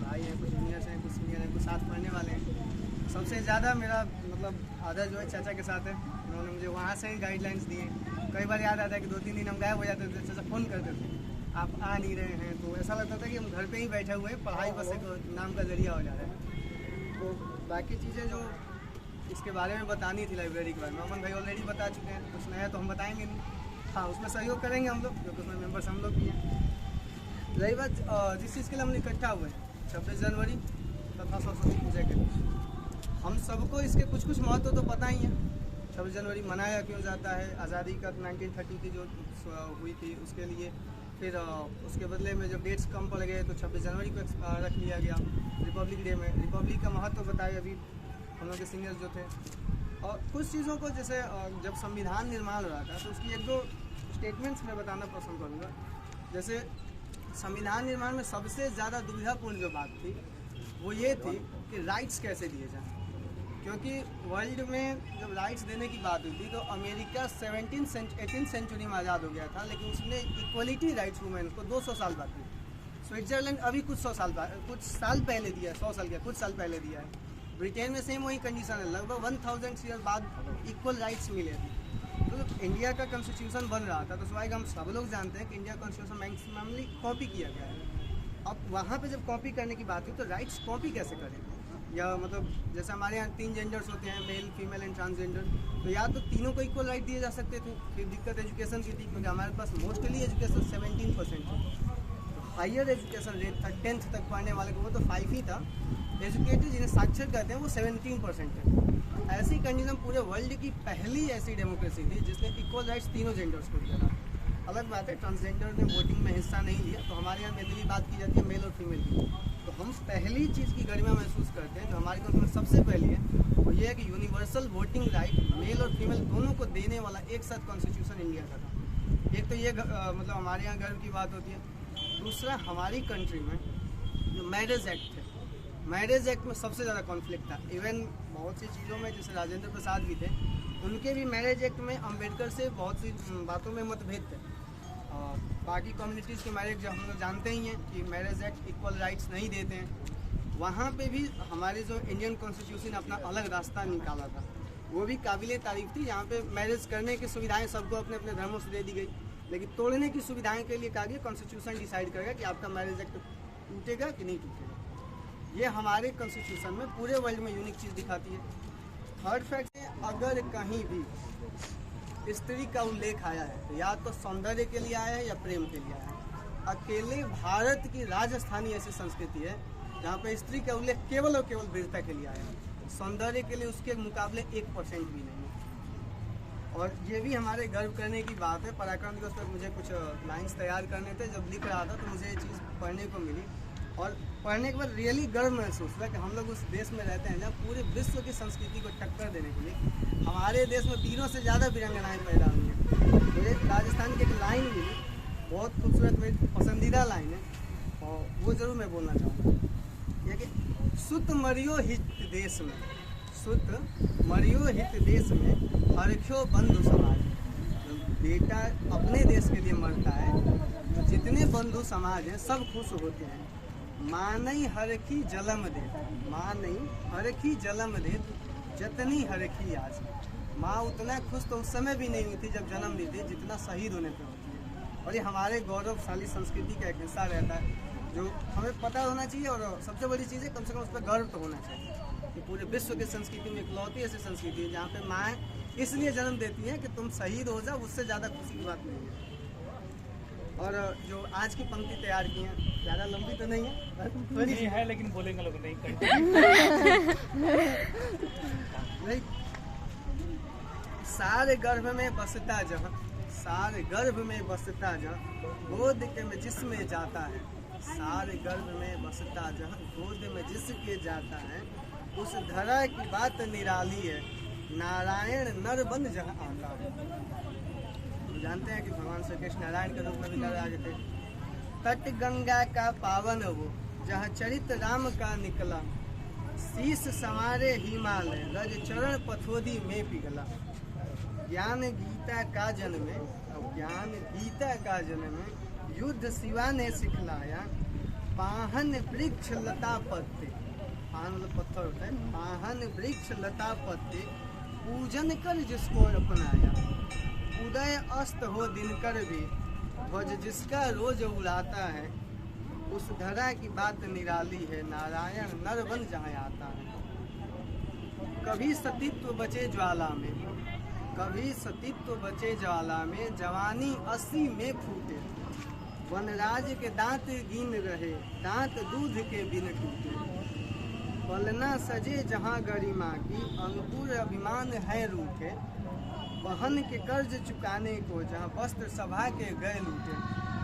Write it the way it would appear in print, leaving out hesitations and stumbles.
भाई हैं, कुछ जूनियर्स हैं, कुछ सीनियर हैं, कुछ साथ पढ़ने वाले हैं। सबसे ज़्यादा मेरा मतलब आदर जो है चाचा के साथ है। उन्होंने मुझे वहाँ से ही गाइडलाइंस दिए। कई बार याद आता है कि 2-3 दिन हम गायब हो जाते थे, चाचा फ़ोन करते थे आप आ नहीं रहे हैं, तो ऐसा लगता था कि हम घर पे ही बैठे हुए हैं, पढ़ाई बस एक नाम का जरिया हो जा रहा है। तो बाकी चीज़ें जो इसके बारे में बतानी थी लाइब्रेरी के बारे में अमन भाई ऑलरेडी बता चुके हैं, कुछ नया तो हम बताएंगे नहीं। हाँ, उसमें सहयोग करेंगे हम लोग, क्योंकि उसमें मेंबर्स हम लोग भी हैं। रही बात जिस चीज़ के लिए हम इकट्ठा हुए 26 जनवरी तथा सरस्वती पूजा के लिए, हम सबको इसके कुछ कुछ महत्व तो पता ही है। 26 जनवरी मनाया क्यों जाता है, आज़ादी का 1930 की जो हुई थी उसके लिए। फिर उसके बदले में जब डेट्स कम पड़ गए तो 26 जनवरी को रख लिया गया रिपब्लिक डे में। रिपब्लिक का महत्व बताए अभी हम लोग के सीनियर्स जो थे। और कुछ चीज़ों को जैसे जब संविधान निर्माण हो रहा था तो उसकी 1-2 स्टेटमेंट्स मैं बताना पसंद करूँगा। जैसे संविधान निर्माण में सबसे ज़्यादा दुविधापूर्ण जो बात थी वो ये थी कि राइट्स कैसे दिए जाएँ, क्योंकि वर्ल्ड में जब राइट्स देने की बात हुई थी तो अमेरिका 18th सेंचुरी में आज़ाद हो गया था, लेकिन उसने इक्वलिटी राइट्स वुमेन को 200 साल बाद दी। स्विट्जरलैंड अभी कुछ साल पहले दिया है, 100 साल क्या कुछ साल पहले दिया है। ब्रिटेन में सेम वही कंडीशन है, लगभग 1000 ईयर बाद इक्वल राइट्स मिले थे। तो इंडिया का कॉन्स्टिट्यूशन बन रहा था, तो स्वाभाविक हम सब लोग जानते हैं कि इंडिया कॉन्स्टिट्यूशन मैक्सिममली कॉपी किया गया है। अब वहाँ पे जब कॉपी करने की बात हुई तो राइट्स कॉपी कैसे करें, या मतलब जैसे हमारे यहाँ 3 जेंडर्स होते हैं, मेल, फीमेल एंड ट्रांसजेंडर, तो या तो तीनों को इक्वल राइट दिए जा सकते थे। फिर दिक्कत एजुकेशन की थी, क्योंकि हमारे पास मोस्टली एजुकेशन 17% है। तो हायर एजुकेशन रेट था 10th तक पढ़ने वाले को, वो तो 5 ही था। एजुकेटेड जिन्हें साक्षर कहते हैं वो 17% है। ऐसी कंडीशन पूरे वर्ल्ड की पहली ऐसी डेमोक्रेसी थी जिसने इक्वल राइट्स तीनों जेंडर्स को दिया था। अलग बात है ट्रांसजेंडर ने वोटिंग में हिस्सा नहीं लिया, तो हमारे यहाँ मेनली बात की जाती है मेल और फीमेल की। तो हम पहली चीज़ की गरिमा महसूस करते हैं जो हमारी कंट्री में सबसे पहली है, वो ये है कि यूनिवर्सल वोटिंग राइट मेल और फीमेल दोनों को देने वाला एक साथ कॉन्स्टिट्यूशन इंडिया का था। एक तो ये मतलब हमारे यहाँ गर्व की बात होती है। दूसरा, हमारी कंट्री में जो मैरिज एक्ट है, मैरिज एक्ट में सबसे ज़्यादा कॉन्फ्लिक्ट था। इवन बहुत सी चीज़ों में, जैसे राजेंद्र प्रसाद भी थे, उनके भी मैरिज एक्ट में अम्बेडकर से बहुत सी बातों में मतभेद थे। और बाकी कम्युनिटीज़ के मैरिज जो हम लोग जानते ही हैं कि मैरिज एक्ट इक्वल राइट्स नहीं देते हैं। वहाँ पे भी हमारे जो इंडियन कॉन्स्टिट्यूशन अपना अलग रास्ता निकाला था, वो भी काबिल तारीफ थी। यहाँ पे मैरिज करने की सुविधाएं सबको अपने अपने धर्मों से दे दी गई, लेकिन तोड़ने की सुविधाएं के लिए कहा गया कॉन्स्टिट्यूशन डिसाइड करेगा कि आपका मैरिज एक्ट टूटेगा कि नहीं टूटेगा। ये हमारे कॉन्स्टिट्यूशन में पूरे वर्ल्ड में यूनिक चीज़ दिखाती है। थर्ड फैक्ट है, अगर कहीं भी स्त्री का उल्लेख आया है तो या तो सौंदर्य के लिए आया है या प्रेम के लिए आया है। अकेले भारत की राजस्थानी ऐसी संस्कृति है जहाँ पे स्त्री का उल्लेख केवल और केवल वीरता के लिए आया है, सौंदर्य के लिए उसके मुकाबले 1% भी नहीं है। और ये भी हमारे गर्व करने की बात है। पराक्रम दिवस पर मुझे कुछ लाइन्स तैयार करने थे, जब लिख रहा था तो मुझे ये चीज़ पढ़ने को मिली और पढ़ने के बाद रियली गर्व महसूस हुआ कि हम लोग उस देश में रहते हैं जहाँ पूरे विश्व की संस्कृति को टक्कर देने के लिए हमारे देश में वीरों से ज़्यादा वीरांगनाएं पैदा हुई हैं। मुझे राजस्थान की एक लाइन मिली, बहुत खूबसूरत, मेरी पसंदीदा लाइन है और वो ज़रूर मैं बोलना चाहूँगा। ये कि सुत मरियो हित देश में, सुत मरियो हित देश में हरख्यो बंधु समाज। बेटा अपने देश के लिए मरता है तो जितने बंधु समाज हैं सब खुश होते हैं। माँ नहीं हरखी जलम दे, माँ नहीं हरखी जलम दे, जतनी हरखी आज। माँ उतना खुश तो उस समय भी नहीं हुई थी जब जन्म ली थी जितना शहीद होने पर होती है। और ये हमारे गौरवशाली संस्कृति का एक हिस्सा रहता है जो हमें पता होना चाहिए। और सबसे बड़ी चीज़ है, कम से कम उस पर गर्व तो होना चाहिए कि पूरे विश्व की संस्कृति में इकलौती ऐसी संस्कृति है जहाँ पे माँ इसलिए जन्म देती है कि तुम शहीद हो जाओ, उससे ज़्यादा खुशी की बात नहीं है। और जो आज की पंक्ति तैयार की है, ज़्यादा लंबी तो नहीं है, थोड़ी है, लेकिन बोलेंगे लोग नहीं नहीं। सारे गर्भ में बसता जहाँ, सारे गर्भ में बसता जहाँ, गोद के में जिसमें जाता है। सारे गर्भ में बसता जहाँ, गोद में जिसके जाता है। उस धरा की बात निराली है, नारायण नर बन जहाँ आता है। जानते हैं कि भगवान श्री कृष्ण नारायण के रूप में भी नाराज थे। तट गंगा का पावन वो, जहाँ चरित राम का निकला। शीस संवारे हिमालय, रज चरण पथोदी में पिघला। ज्ञान गीता का जन्म, ज्ञान गीता का जन्म, युद्ध शिवा ने सिखलाया। पाहन वृक्ष लता पत्ते, पाहन मतलब पत्थर होता है, पाहन वृक्ष लता पत्ते पूजन कर जिसको अपनाया, उदय अस्त हो दिनकर भी ध्वज जिसका रोज उड़ाता है, उस धरा की बात निराली है, नारायण नर बन जहाँ आता है। कभी सतीत्व बचे ज्वाला में, कभी सतीत्व बचे ज्वाला में, जवानी 80 में फूटे, वनराज के दांत गिन रहे, दांत दूध के बिन टूटे, पलना सजे जहाँ गरिमा की, अंकुर अभिमान है रूठे, बहन के कर्ज चुकाने को, जहाँ वस्त्र सभा के गए लूटे।